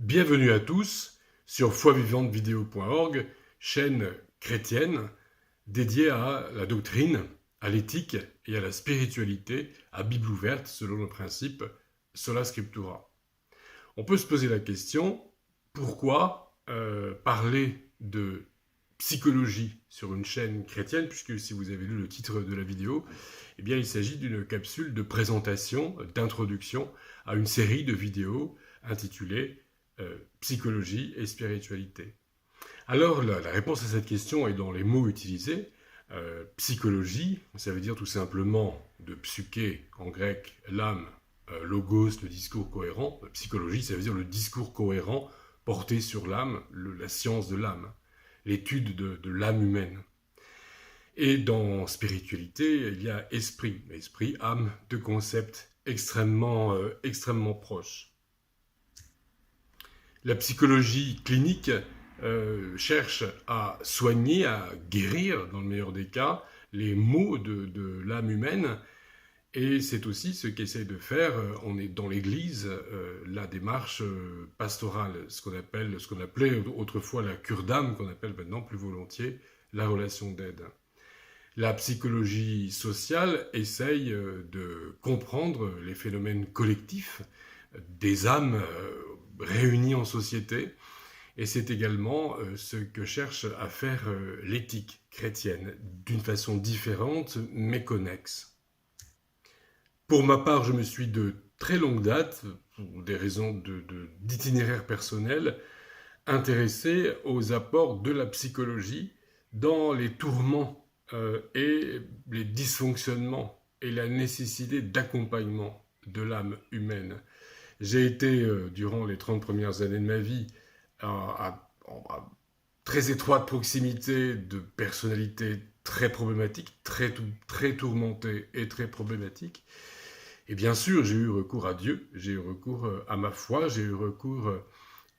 Bienvenue à tous sur foivivantevideo.org, chaîne chrétienne dédiée à la doctrine, à l'éthique et à la spiritualité, à Bible ouverte selon le principe Sola Scriptura. On peut se poser la question, pourquoi parler de psychologie sur une chaîne chrétienne, puisque si vous avez lu le titre de la vidéo, eh bien il s'agit d'une capsule de présentation, d'introduction à une série de vidéos intitulée psychologie et spiritualité. Alors la réponse à cette question est dans les mots utilisés. Psychologie, ça veut dire tout simplement de psyché en grec, l'âme, logos, le discours cohérent. Psychologie, ça veut dire le discours cohérent porté sur l'âme, la science de l'âme, l'étude de l'âme humaine. Et dans spiritualité, il y a esprit, âme, deux concepts extrêmement proches. La psychologie clinique cherche à soigner, à guérir, dans le meilleur des cas, les maux de l'âme humaine. Et c'est aussi ce qu'essaye de faire, on est dans l'Église, la démarche pastorale, ce qu'on appelait autrefois la cure d'âme, qu'on appelle maintenant plus volontiers la relation d'aide. La psychologie sociale essaye de comprendre les phénomènes collectifs des âmes réunies en société, et c'est également ce que cherche à faire l'éthique chrétienne, d'une façon différente mais connexe. Pour ma part, je me suis de très longue date, pour des raisons d'itinéraire personnel, intéressé aux apports de la psychologie dans les tourments et les dysfonctionnements et la nécessité d'accompagnement de l'âme humaine. J'ai été, durant les 30 premières années de ma vie, à très étroite proximité de personnalités très problématiques, très tourmentées et très problématiques. Et bien sûr, j'ai eu recours à Dieu, j'ai eu recours à ma foi, j'ai eu recours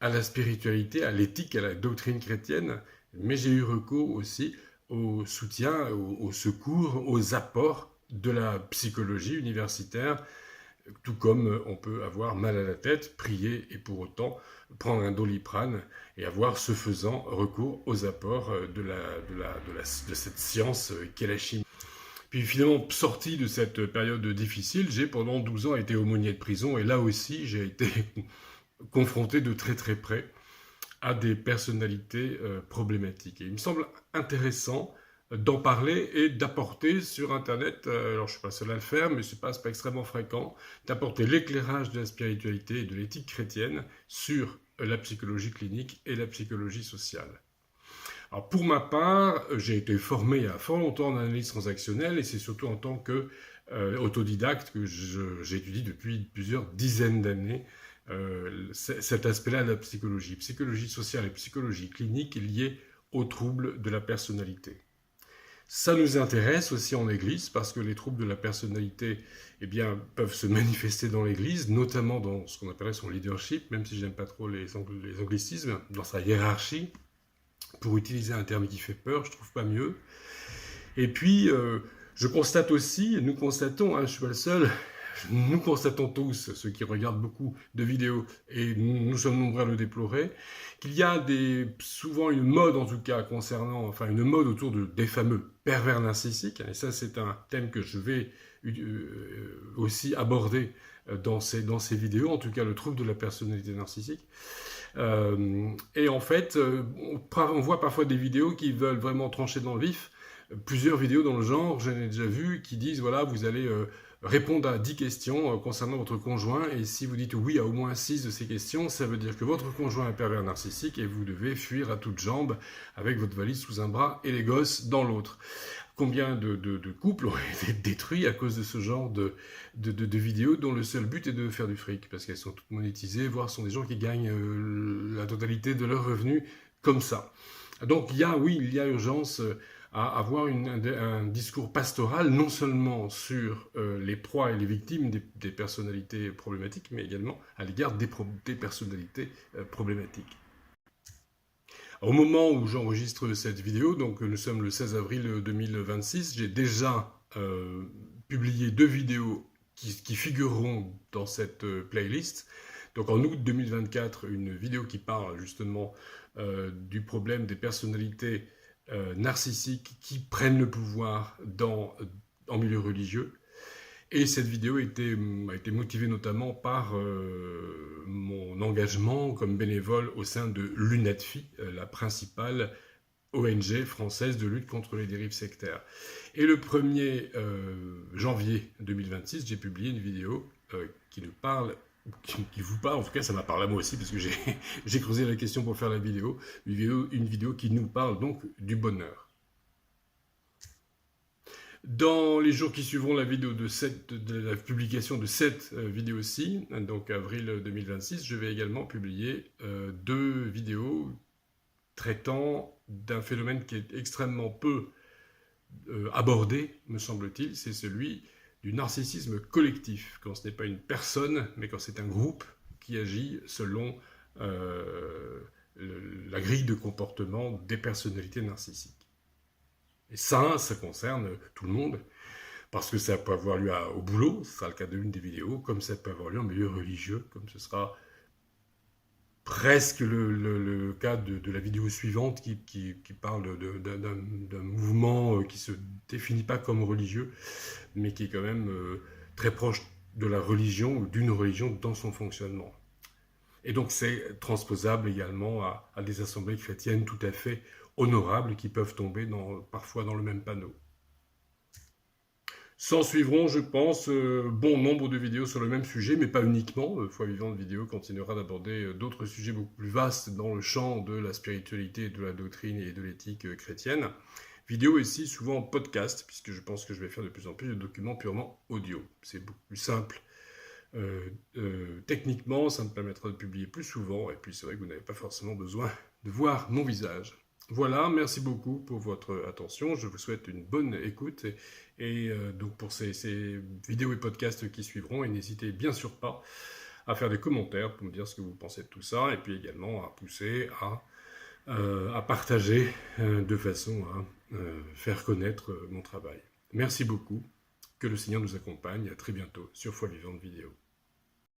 à la spiritualité, à l'éthique, à la doctrine chrétienne, mais j'ai eu recours aussi au soutien, au secours, aux apports de la psychologie universitaire, tout comme on peut avoir mal à la tête, prier et pour autant prendre un Doliprane et avoir, ce faisant, recours aux apports de cette science qu'est la chimie. Puis finalement, sorti de cette période difficile, j'ai pendant 12 ans été aumônier de prison et là aussi j'ai été confronté de très très près à des personnalités problématiques. Et il me semble intéressant d'en parler et d'apporter sur Internet, alors je ne suis pas seul à le faire, mais ce n'est pas extrêmement fréquent, d'apporter l'éclairage de la spiritualité et de l'éthique chrétienne sur la psychologie clinique et la psychologie sociale. Alors pour ma part, j'ai été formé il y a fort longtemps en analyse transactionnelle et c'est surtout en tant que autodidacte que j'étudie depuis plusieurs dizaines d'années cet aspect-là de la psychologie. Psychologie sociale et psychologie clinique liées aux troubles de la personnalité. Ça nous intéresse aussi en Église parce que les troubles de la personnalité peuvent se manifester dans l'Église, notamment dans ce qu'on appellerait son leadership, même si je n'aime pas trop les anglicismes, dans sa hiérarchie. Pour utiliser un terme qui fait peur, je ne trouve pas mieux. Et puis, je constate aussi, nous constatons, je ne suis pas le seul, nous constatons tous, ceux qui regardent beaucoup de vidéos, et nous sommes nombreux à le déplorer, qu'il y a souvent une mode, en tout cas, une mode autour des fameux pervers narcissiques, et ça c'est un thème que je vais aussi aborder dans ces vidéos, en tout cas le trouble de la personnalité narcissique. Et en fait, on voit parfois des vidéos qui veulent vraiment trancher dans le vif, plusieurs vidéos dans le genre, j'en ai déjà vu, qui disent, voilà, vous allez répondre à 10 questions concernant votre conjoint, et si vous dites oui à au moins 6 de ces questions, ça veut dire que votre conjoint est pervers narcissique, et vous devez fuir à toutes jambes, avec votre valise sous un bras et les gosses dans l'autre. Combien de couples ont été détruits à cause de ce genre de vidéos dont le seul but est de faire du fric, parce qu'elles sont toutes monétisées, voire sont des gens qui gagnent la totalité de leurs revenus comme ça. Donc il y a urgence à avoir un discours pastoral, non seulement sur les proies et les victimes des personnalités problématiques, mais également à l'égard des personnalités problématiques. Au moment où j'enregistre cette vidéo, donc nous sommes le 16 avril 2026, j'ai déjà publié 2 vidéos qui figureront dans cette playlist. Donc en août 2024, une vidéo qui parle justement du problème des personnalités narcissiques qui prennent le pouvoir en milieu religieux. Et cette vidéo a été motivée notamment par mon engagement comme bénévole au sein de l'UNADFI, la principale ONG française de lutte contre les dérives sectaires. Et le 1er janvier 2026, j'ai publié une vidéo qui vous parle, en tout cas ça m'a parlé à moi aussi, parce que j'ai creusé la question pour faire la vidéo, une vidéo qui nous parle donc du bonheur. Dans les jours qui suivront la la publication de cette vidéo-ci, donc avril 2026, je vais également publier 2 vidéos traitant d'un phénomène qui est extrêmement peu abordé, me semble-t-il, c'est celui du narcissisme collectif, quand ce n'est pas une personne, mais quand c'est un groupe qui agit selon la grille de comportement des personnalités narcissiques. Et ça concerne tout le monde, parce que ça peut avoir lieu au boulot, ce sera le cas de l'une des vidéos, comme ça peut avoir lieu en milieu religieux, comme ce sera presque le cas de la vidéo suivante qui parle d'un mouvement qui se définit pas comme religieux, mais qui est quand même très proche de la religion ou d'une religion dans son fonctionnement. Et donc c'est transposable également à des assemblées chrétiennes tout à fait honorables qui peuvent tomber parfois dans le même panneau. S'en suivront, je pense, bon nombre de vidéos sur le même sujet, mais pas uniquement. Foi Vivante Vidéo continuera d'aborder d'autres sujets beaucoup plus vastes dans le champ de la spiritualité, de la doctrine et de l'éthique chrétienne. Vidéo ici, souvent en podcast, puisque je pense que je vais faire de plus en plus de documents purement audio. C'est beaucoup plus simple. Techniquement, ça me permettra de publier plus souvent, et puis c'est vrai que vous n'avez pas forcément besoin de voir mon visage. Voilà, merci beaucoup pour votre attention, je vous souhaite une bonne écoute, et donc pour ces vidéos et podcasts qui suivront, et n'hésitez bien sûr pas à faire des commentaires pour me dire ce que vous pensez de tout ça, et puis également à pousser à partager de façon à faire connaître mon travail. Merci beaucoup, que le Seigneur nous accompagne, à très bientôt sur Foi Vivante Vidéo.